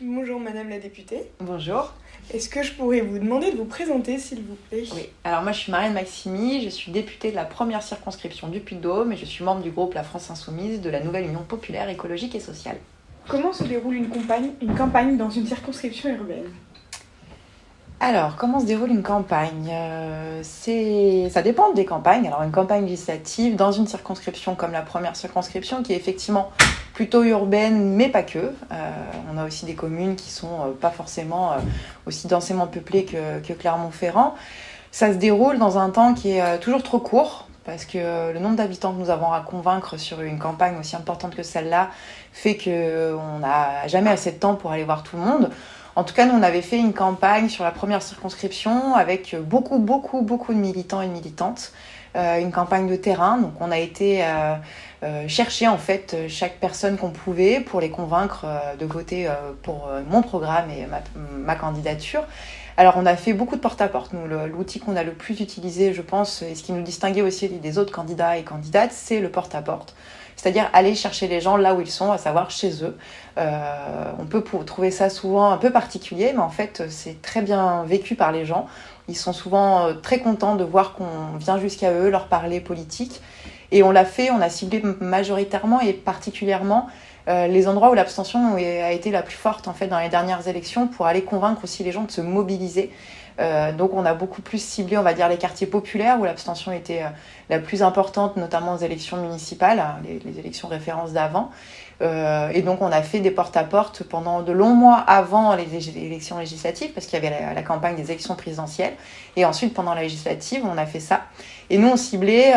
Bonjour Madame la députée. Bonjour. Est-ce que je pourrais vous demander de vous présenter s'il vous plaît? Oui, alors moi je suis Marianne Maximi, je suis députée de la première circonscription du Puy-de-Dôme et je suis membre du groupe La France Insoumise de la nouvelle Union populaire écologique et sociale. Comment se déroule une campagne dans une circonscription urbaine? Alors, comment se déroule une campagne? Ça dépend des campagnes. Alors, une campagne législative dans une circonscription comme la première circonscription, qui est effectivement plutôt urbaine, mais pas que. On a aussi des communes qui sont pas forcément aussi densément peuplées que Clermont-Ferrand. Ça se déroule dans un temps qui est toujours trop court, parce que le nombre d'habitants que nous avons à convaincre sur une campagne aussi importante que celle-là fait qu'on n'a jamais assez de temps pour aller voir tout le monde. En tout cas, nous, on avait fait une campagne sur la première circonscription avec beaucoup de militants et de militantes. Une campagne de terrain. Donc, on a été chercher, en fait, chaque personne qu'on pouvait pour les convaincre de voter pour mon programme et ma candidature. Alors, on a fait beaucoup de porte-à-porte. Nous, l'outil qu'on a le plus utilisé, je pense, et ce qui nous distinguait aussi des autres candidats et candidates, c'est le porte-à-porte. C'est-à-dire aller chercher les gens là où ils sont, à savoir chez eux. On peut trouver ça souvent un peu particulier, mais en fait, c'est très bien vécu par les gens. Ils sont souvent très contents de voir qu'on vient jusqu'à eux, leur parler politique. Et on l'a fait, on a ciblé majoritairement et particulièrement les endroits où l'abstention a été la plus forte en fait, dans les dernières élections pour aller convaincre aussi les gens de se mobiliser. Donc on a beaucoup plus ciblé, on va dire, les quartiers populaires où l'abstention était la plus importante, notamment aux élections municipales, les élections références d'avant. Et donc on a fait des porte-à-porte pendant de longs mois avant les élections législatives, parce qu'il y avait la campagne des élections présidentielles. Et ensuite, pendant la législative, on a fait ça. Et nous, on ciblait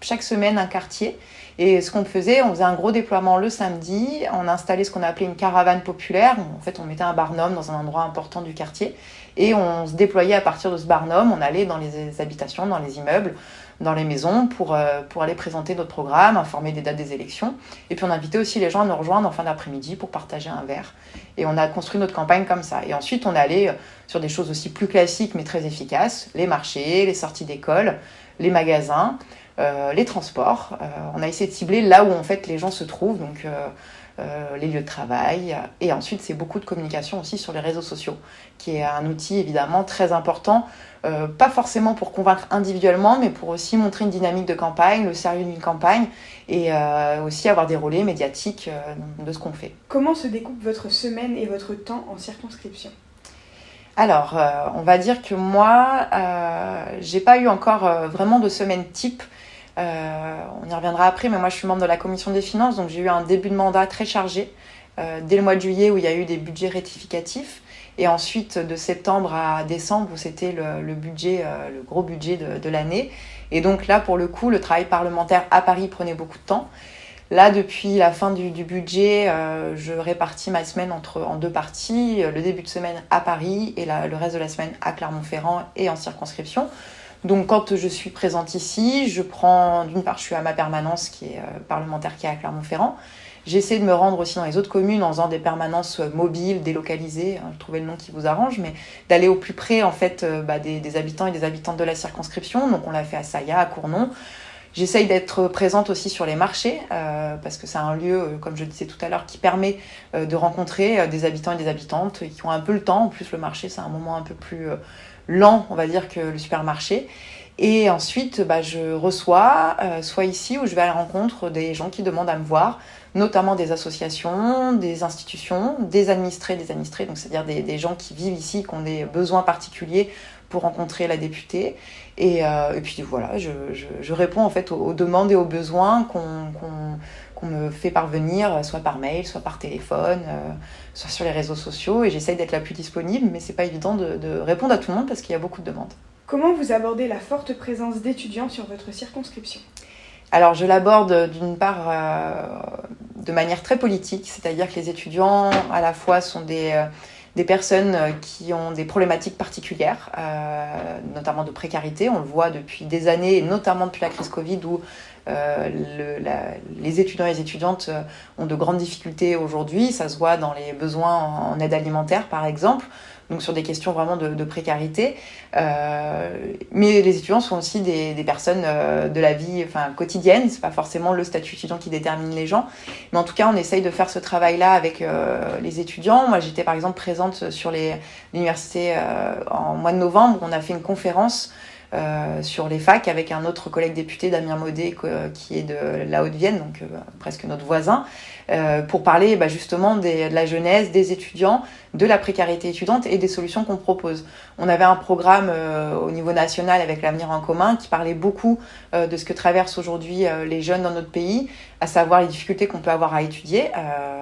chaque semaine un quartier. Et ce qu'on faisait, on faisait un gros déploiement le samedi, on installait ce qu'on appelait une caravane populaire. En fait, on mettait un barnum dans un endroit important du quartier et on se déployait à partir de ce barnum. On allait dans les habitations, dans les immeubles, dans les maisons pour aller présenter notre programme, informer des dates des élections. Et puis on invitait aussi les gens à nous rejoindre en fin d'après-midi pour partager un verre. Et on a construit notre campagne comme ça. Et ensuite, on allait sur des choses aussi plus classiques mais très efficaces, les marchés, les sorties d'école, les magasins. Les transports. On a essayé de cibler là où en fait les gens se trouvent, donc les lieux de travail. Et ensuite, c'est beaucoup de communication aussi sur les réseaux sociaux, qui est un outil évidemment très important, pas forcément pour convaincre individuellement, mais pour aussi montrer une dynamique de campagne, le sérieux d'une campagne, et aussi avoir des relais médiatiques de ce qu'on fait. Comment se découpe votre semaine et votre temps en circonscription? Alors, on va dire que moi, j'ai pas eu encore vraiment de semaine type. On y reviendra après, mais moi je suis membre de la commission des finances, donc j'ai eu un début de mandat très chargé dès le mois de juillet où il y a eu des budgets rectificatifs, et ensuite de septembre à décembre où c'était le budget, le gros budget de l'année. Et donc là, pour le coup, le travail parlementaire à Paris prenait beaucoup de temps. Là, depuis la fin du budget, je répartis ma semaine en deux parties. Le début de semaine à Paris et le reste de la semaine à Clermont-Ferrand et en circonscription. Donc quand je suis présente ici, d'une part, je suis à ma permanence qui est parlementaire qui est à Clermont-Ferrand. J'essaie de me rendre aussi dans les autres communes en faisant des permanences mobiles, délocalisées, trouvez le nom qui vous arrange, mais d'aller au plus près en fait des habitants et des habitantes de la circonscription. Donc on l'a fait à Saillat, à Cournon. J'essaye d'être présente aussi sur les marchés, parce que c'est un lieu, comme je le disais tout à l'heure, qui permet de rencontrer des habitants et des habitantes qui ont un peu le temps. En plus, le marché, c'est un moment un peu plus lent, on va dire, que le supermarché. Et ensuite, je reçois, soit ici, où je vais à la rencontre des gens qui demandent à me voir, notamment des associations, des institutions, des administrés, donc c'est-à-dire des gens qui vivent ici, qui ont des besoins particuliers pour rencontrer la députée. Et puis voilà, je réponds en fait aux demandes et aux besoins qu'on me fait parvenir, soit par mail, soit par téléphone, soit sur les réseaux sociaux. Et j'essaye d'être la plus disponible, mais c'est pas évident de répondre à tout le monde parce qu'il y a beaucoup de demandes. Comment vous abordez la forte présence d'étudiants sur votre circonscription? Alors je l'aborde d'une part de manière très politique, c'est-à-dire que les étudiants à la fois sont des personnes qui ont des problématiques particulières, notamment de précarité. On le voit depuis des années, et notamment depuis la crise Covid, où Les étudiants et les étudiantes ont de grandes difficultés aujourd'hui. Ça se voit dans les besoins en aide alimentaire, par exemple. Donc sur des questions vraiment de précarité. Mais les étudiants sont aussi des personnes de la vie quotidienne. C'est pas forcément le statut étudiant qui détermine les gens. Mais en tout cas, on essaye de faire ce travail-là avec les étudiants. Moi, j'étais par exemple présente sur l'université en mois de novembre. On a fait une conférence sur les facs avec un autre collègue député, Damien Maudet, qui est de la Haute-Vienne, donc presque notre voisin, pour parler justement de la jeunesse, des étudiants, de la précarité étudiante et des solutions qu'on propose. On avait un programme au niveau national avec l'Avenir en commun qui parlait beaucoup de ce que traversent aujourd'hui les jeunes dans notre pays, à savoir les difficultés qu'on peut avoir à étudier,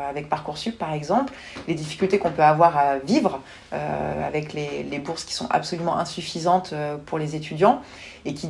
avec Parcoursup par exemple, les difficultés qu'on peut avoir à vivre avec les bourses qui sont absolument insuffisantes pour les étudiants et qui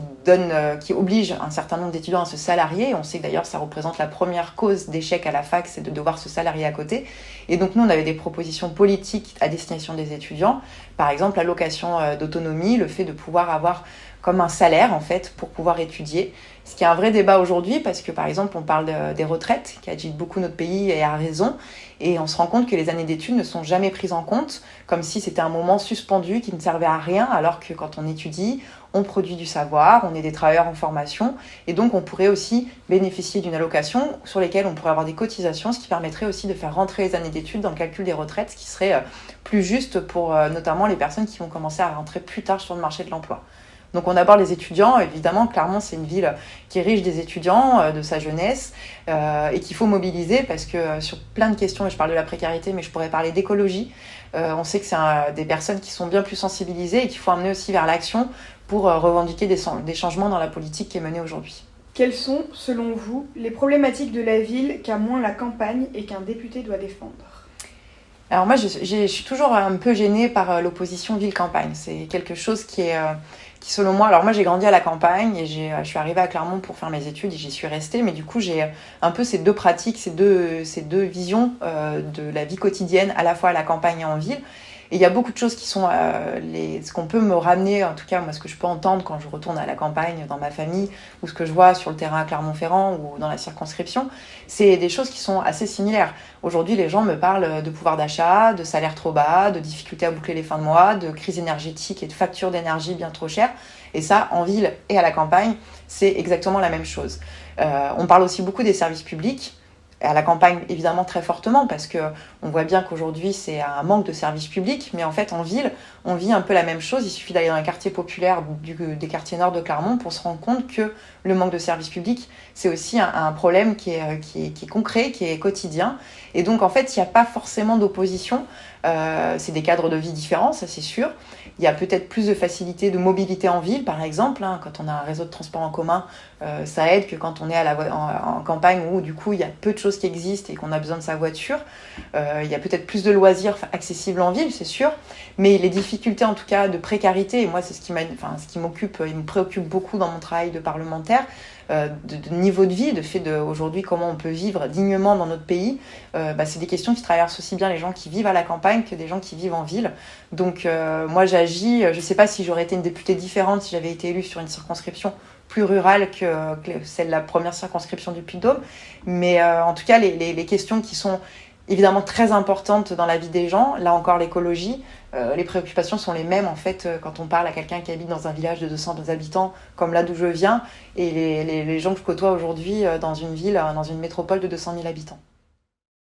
obligent un certain nombre d'étudiants à se salarier. On sait que d'ailleurs ça représente la première cause d'échec à la fac, c'est de devoir se salarier à côté. Et donc nous, on avait des propositions politiques à destination des étudiants, par exemple l'allocation d'autonomie, le fait de pouvoir avoir comme un salaire en fait pour pouvoir étudier. Ce qui est un vrai débat aujourd'hui parce que par exemple on parle des retraites qui agitent beaucoup notre pays et à raison, et on se rend compte que les années d'études ne sont jamais prises en compte, comme si c'était un moment suspendu qui ne servait à rien, alors que quand on étudie, on produit du savoir, on est des travailleurs en formation, et donc on pourrait aussi bénéficier d'une allocation sur lesquelles on pourrait avoir des cotisations, ce qui permettrait aussi de faire rentrer les années d'études dans le calcul des retraites, ce qui serait plus juste pour notamment les personnes qui vont commencer à rentrer plus tard sur le marché de l'emploi. Donc on aborde les étudiants, évidemment, Clermont c'est une ville qui est riche des étudiants, de sa jeunesse, et qu'il faut mobiliser parce que sur plein de questions, et je parle de la précarité, mais je pourrais parler d'écologie, on sait que c'est des personnes qui sont bien plus sensibilisées et qu'il faut amener aussi vers l'action pour revendiquer des changements dans la politique qui est menée aujourd'hui. Quelles sont, selon vous, les problématiques de la ville qu'a moins la campagne et qu'un député doit défendre ? Alors moi, je suis toujours un peu gênée par l'opposition ville-campagne. C'est quelque chose qui selon moi... Alors moi, j'ai grandi à la campagne et je suis arrivée à Clermont pour faire mes études et j'y suis restée. Mais du coup, j'ai un peu ces deux pratiques, ces deux visions de la vie quotidienne, à la fois à la campagne et en ville. Et il y a beaucoup de choses qui sont ce qu'on peut me ramener, en tout cas moi ce que je peux entendre quand je retourne à la campagne dans ma famille ou ce que je vois sur le terrain à Clermont-Ferrand ou dans la circonscription, c'est des choses qui sont assez similaires. Aujourd'hui, les gens me parlent de pouvoir d'achat, de salaire trop bas, de difficultés à boucler les fins de mois, de crise énergétique et de factures d'énergie bien trop chères. Et ça, en ville et à la campagne, c'est exactement la même chose. On parle aussi beaucoup des services publics. À la campagne, évidemment, très fortement, parce qu'on voit bien qu'aujourd'hui, c'est un manque de services publics. Mais en fait, en ville, on vit un peu la même chose. Il suffit d'aller dans les quartiers populaires des quartiers nord de Clermont pour se rendre compte que le manque de services publics, c'est aussi un problème qui est concret, qui est quotidien. Et donc, en fait, il n'y a pas forcément d'opposition. C'est des cadres de vie différents, ça c'est sûr. Il y a peut-être plus de facilité de mobilité en ville, par exemple. Quand on a un réseau de transport en commun, ça aide que quand on est en campagne où, du coup, il y a peu de choses qui existent et qu'on a besoin de sa voiture. Il y a peut-être plus de loisirs accessibles en ville, c'est sûr. Mais les difficultés, en tout cas, de précarité, et moi, c'est ce qui m'occupe, il me préoccupe beaucoup dans mon travail de parlementaire, de niveau de vie, de fait aujourd'hui comment on peut vivre dignement dans notre pays, c'est des questions qui traversent aussi bien les gens qui vivent à la campagne que des gens qui vivent en ville. Donc moi j'agis, je ne sais pas si j'aurais été une députée différente si j'avais été élue sur une circonscription plus rurale que celle de la première circonscription du Puy-de-Dôme, mais en tout cas les questions qui sont évidemment très importantes dans la vie des gens, là encore l'écologie, les préoccupations sont les mêmes en fait quand on parle à quelqu'un qui habite dans un village de 200 habitants comme là d'où je viens et les gens que je côtoie aujourd'hui dans une ville, dans une métropole de 200 000 habitants.